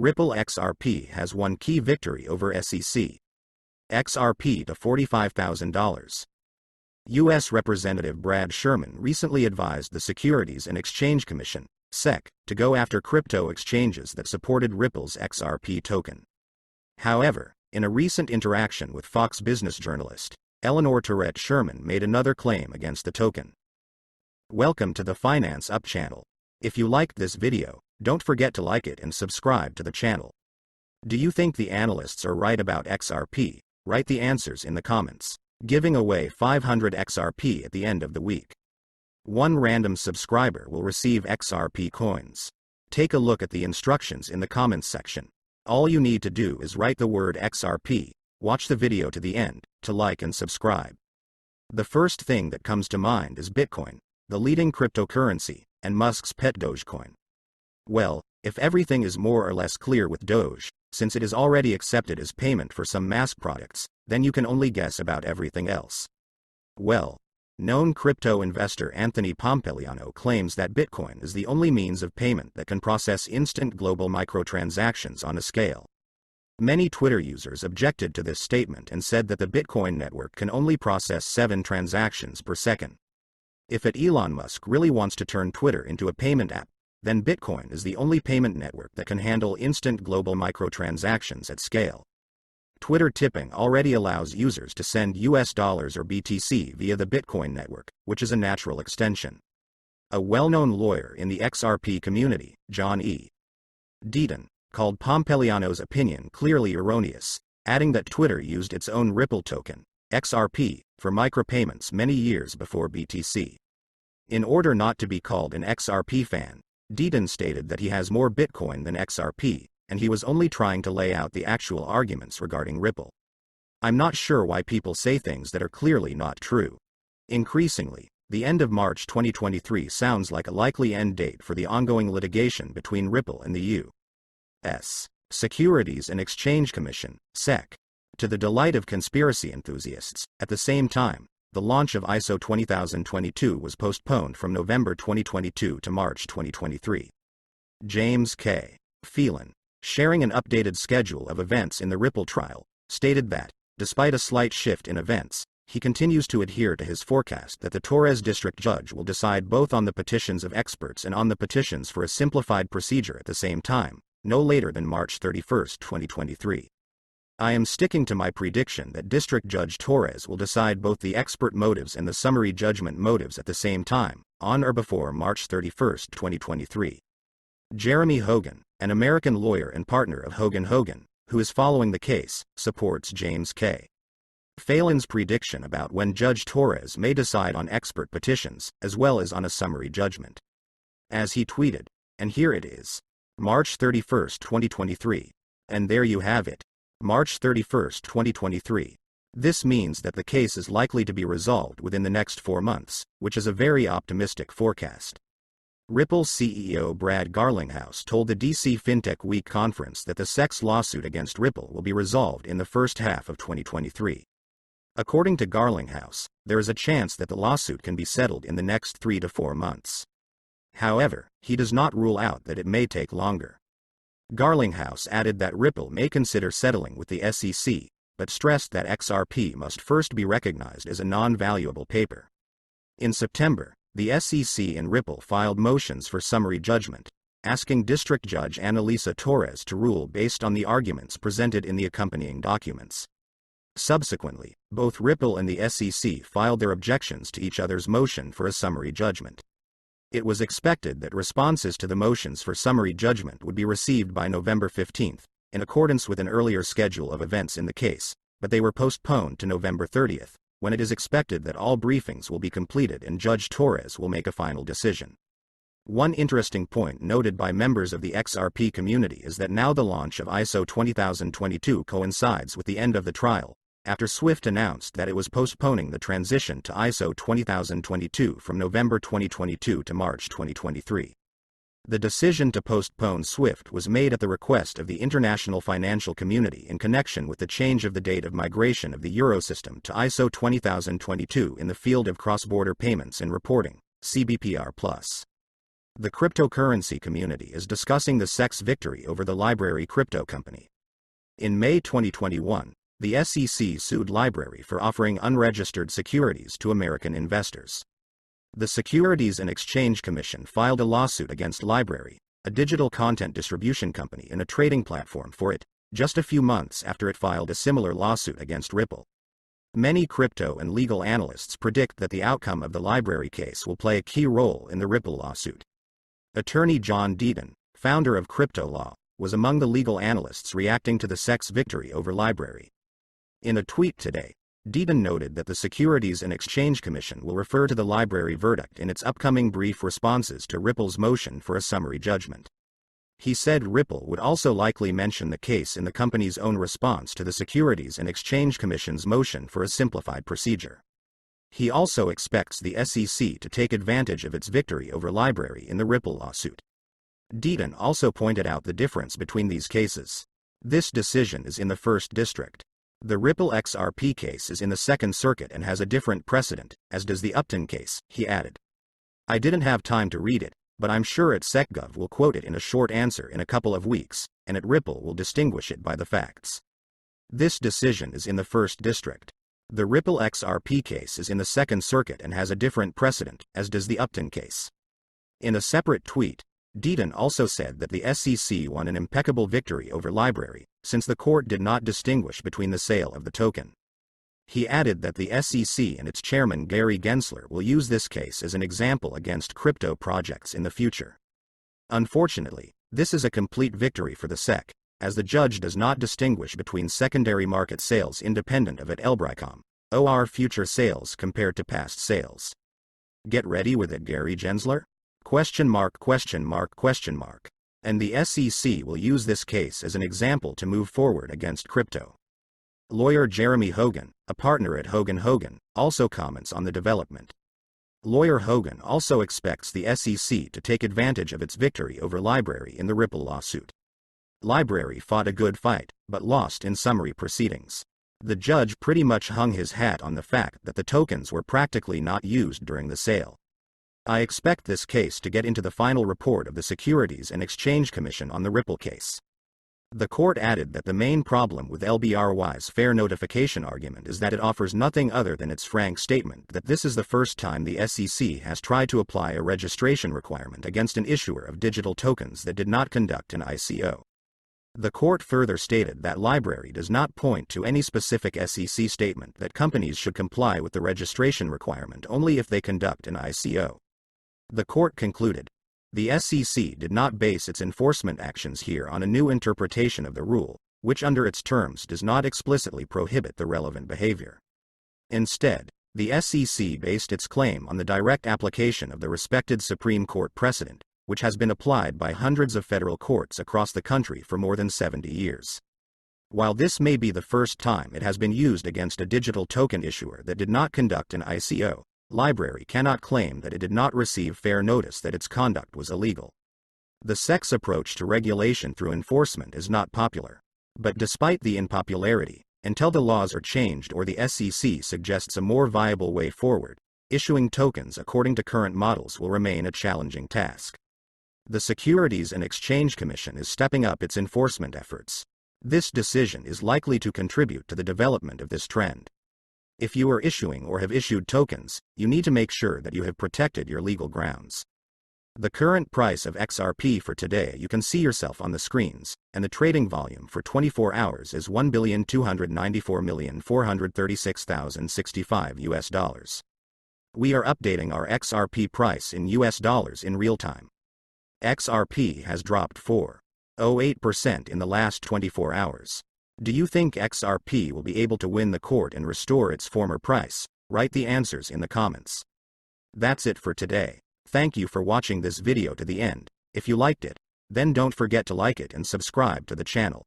Ripple XRP has won key victory over SEC. XRP to $45,000. U.S. Representative Brad Sherman recently advised the Securities and Exchange Commission, SEC, to go after crypto exchanges that supported Ripple's XRP token. However, in a recent interaction with Fox Business journalist Eleanor Tourette, Sherman made another claim against the token. Welcome to the Finance Up channel. If you liked this video, don't forget to like it and subscribe to the channel. Do you think the analysts are right about XRP? Write the answers in the comments. Giving away 500 XRP at the end of the week. One random subscriber will receive XRP coins. Take a look at the instructions in the comments section. All you need to do is write the word XRP, watch the video to the end, to like and subscribe. The first thing that comes to mind is Bitcoin, the leading cryptocurrency, and Musk's pet Dogecoin. Well, if everything is more or less clear with Doge, since it is already accepted as payment for some mass products, then you can only guess about everything else. Well, known crypto investor Anthony Pompliano claims that Bitcoin is the only means of payment that can process instant global microtransactions on a scale. Many Twitter users objected to this statement and said that the Bitcoin network can only process 7 transactions per second. If Elon Musk really wants to turn Twitter into a payment app, then Bitcoin is the only payment network that can handle instant global microtransactions at scale. Twitter tipping already allows users to send US dollars or BTC via the Bitcoin network, which is a natural extension. A well-known lawyer in the XRP community, John E. Deaton, called Pompliano's opinion clearly erroneous, adding that Twitter used its own Ripple token, XRP, for micropayments many years before BTC. In order not to be called an XRP fan, Deaton stated that he has more Bitcoin than XRP, and he was only trying to lay out the actual arguments regarding Ripple. I'm not sure why people say things that are clearly not true. Increasingly, the end of March 2023 sounds like a likely end date for the ongoing litigation between Ripple and the U.S. Securities and Exchange Commission, SEC. To the delight of conspiracy enthusiasts, at the same time, the launch of ISO 20022 was postponed from November 2022 to March 2023. James K. Phelan, sharing an updated schedule of events in the Ripple trial, stated that, despite a slight shift in events, he continues to adhere to his forecast that the Torres district judge will decide both on the petitions of experts and on the petitions for a simplified procedure at the same time, no later than March 31, 2023. I am sticking to my prediction that District Judge Torres will decide both the expert motives and the summary judgment motives at the same time, on or before March 31, 2023. Jeremy Hogan, an American lawyer and partner of Hogan, who is following the case, supports James K. Phelan's prediction about when Judge Torres may decide on expert petitions, as well as on a summary judgment. As he tweeted, and here it is, March 31, 2023. And there you have it. March 31, 2023. This means that the case is likely to be resolved within the next 4 months, which is a very optimistic forecast. Ripple's CEO Brad Garlinghouse told the DC FinTech Week conference that the SEC's lawsuit against Ripple will be resolved in the first half of 2023. According to Garlinghouse, there is a chance that the lawsuit can be settled in the next 3 to 4 months. However, he does not rule out that it may take longer. Garlinghouse added that Ripple may consider settling with the SEC, but stressed that XRP must first be recognized as a non-valuable paper. In September, the SEC and Ripple filed motions for summary judgment, asking District Judge Annalisa Torres to rule based on the arguments presented in the accompanying documents. Subsequently, both Ripple and the SEC filed their objections to each other's motion for a summary judgment. It was expected that responses to the motions for summary judgment would be received by November 15, in accordance with an earlier schedule of events in the case, but they were postponed to November 30, when it is expected that all briefings will be completed and Judge Torres will make a final decision. One interesting point noted by members of the XRP community is that now the launch of ISO 20022 coincides with the end of the trial, after Swift announced that it was postponing the transition to ISO 20022 from November 2022 to March 2023. The decision to postpone Swift was made at the request of the international financial community in connection with the change of the date of migration of the Eurosystem to ISO 20022 in the field of cross-border payments and reporting, CBPR+. The cryptocurrency community is discussing the SEC's victory over the Library crypto company. In May 2021, the SEC sued Library for offering unregistered securities to American investors. The Securities and Exchange Commission filed a lawsuit against Library, a digital content distribution company and a trading platform for it, just a few months after it filed a similar lawsuit against Ripple. Many crypto and legal analysts predict that the outcome of the Library case will play a key role in the Ripple lawsuit. Attorney John Deaton, founder of Crypto Law, was among the legal analysts reacting to the SEC's victory over Library. In a tweet today, Deaton noted that the Securities and Exchange Commission will refer to the Library verdict in its upcoming brief responses to Ripple's motion for a summary judgment. He said Ripple would also likely mention the case in the company's own response to the Securities and Exchange Commission's motion for a simplified procedure. He also expects the SEC to take advantage of its victory over Library in the Ripple lawsuit. Deaton also pointed out the difference between these cases. This decision is in the First District. The Ripple XRP case is in the Second Circuit and has a different precedent, as does the Upton case, he added. I didn't have time to read it, but I'm sure at SecGov will quote it in a short answer in a couple of weeks, and at Ripple will distinguish it by the facts. This decision is in the First District. The Ripple XRP case is in the Second Circuit and has a different precedent, as does the Upton case. In a separate tweet, Deaton also said that the SEC won an impeccable victory over Library, since the court did not distinguish between the sale of the token. He added that the SEC and its chairman Gary Gensler will use this case as an example against crypto projects in the future. Unfortunately, this is a complete victory for the SEC, as the judge does not distinguish between secondary market sales independent of Elbricom, or future sales compared to past sales. Get ready with it, Gary Gensler? ? And the SEC will use this case as an example to move forward against crypto. Lawyer Jeremy Hogan, a partner at Hogan Hogan, also comments on the development. Lawyer Hogan also expects the SEC to take advantage of its victory over Library in the Ripple lawsuit. Library fought a good fight, but lost in summary proceedings. The judge pretty much hung his hat on the fact that the tokens were practically not used during the sale. I expect this case to get into the final report of the Securities and Exchange Commission on the Ripple case. The court added that the main problem with LBRY's fair notification argument is that it offers nothing other than its frank statement that this is the first time the SEC has tried to apply a registration requirement against an issuer of digital tokens that did not conduct an ICO. The court further stated that Library does not point to any specific SEC statement that companies should comply with the registration requirement only if they conduct an ICO. The court concluded, the SEC did not base its enforcement actions here on a new interpretation of the rule, which under its terms does not explicitly prohibit the relevant behavior. Instead, the SEC based its claim on the direct application of the respected Supreme Court precedent, which has been applied by hundreds of federal courts across the country for more than 70 years. While this may be the first time it has been used against a digital token issuer that did not conduct an ICO, Library cannot claim that it did not receive fair notice that its conduct was illegal. The SEC's approach to regulation through enforcement is not popular. But despite the unpopularity, until the laws are changed or the SEC suggests a more viable way forward, issuing tokens according to current models will remain a challenging task. The Securities and Exchange Commission is stepping up its enforcement efforts. This decision is likely to contribute to the development of this trend. If you are issuing or have issued tokens, you need to make sure that you have protected your legal grounds. The current price of XRP for today you can see yourself on the screens, and the trading volume for 24 hours is $1,294,436,065 US. We are updating our XRP price in US dollars in real time. XRP has dropped 4.08% in the last 24 hours. Do you think XRP will be able to win the court and restore its former price? Write the answers in the comments. That's it for today. Thank you for watching this video to the end. If you liked it, then don't forget to like it and subscribe to the channel.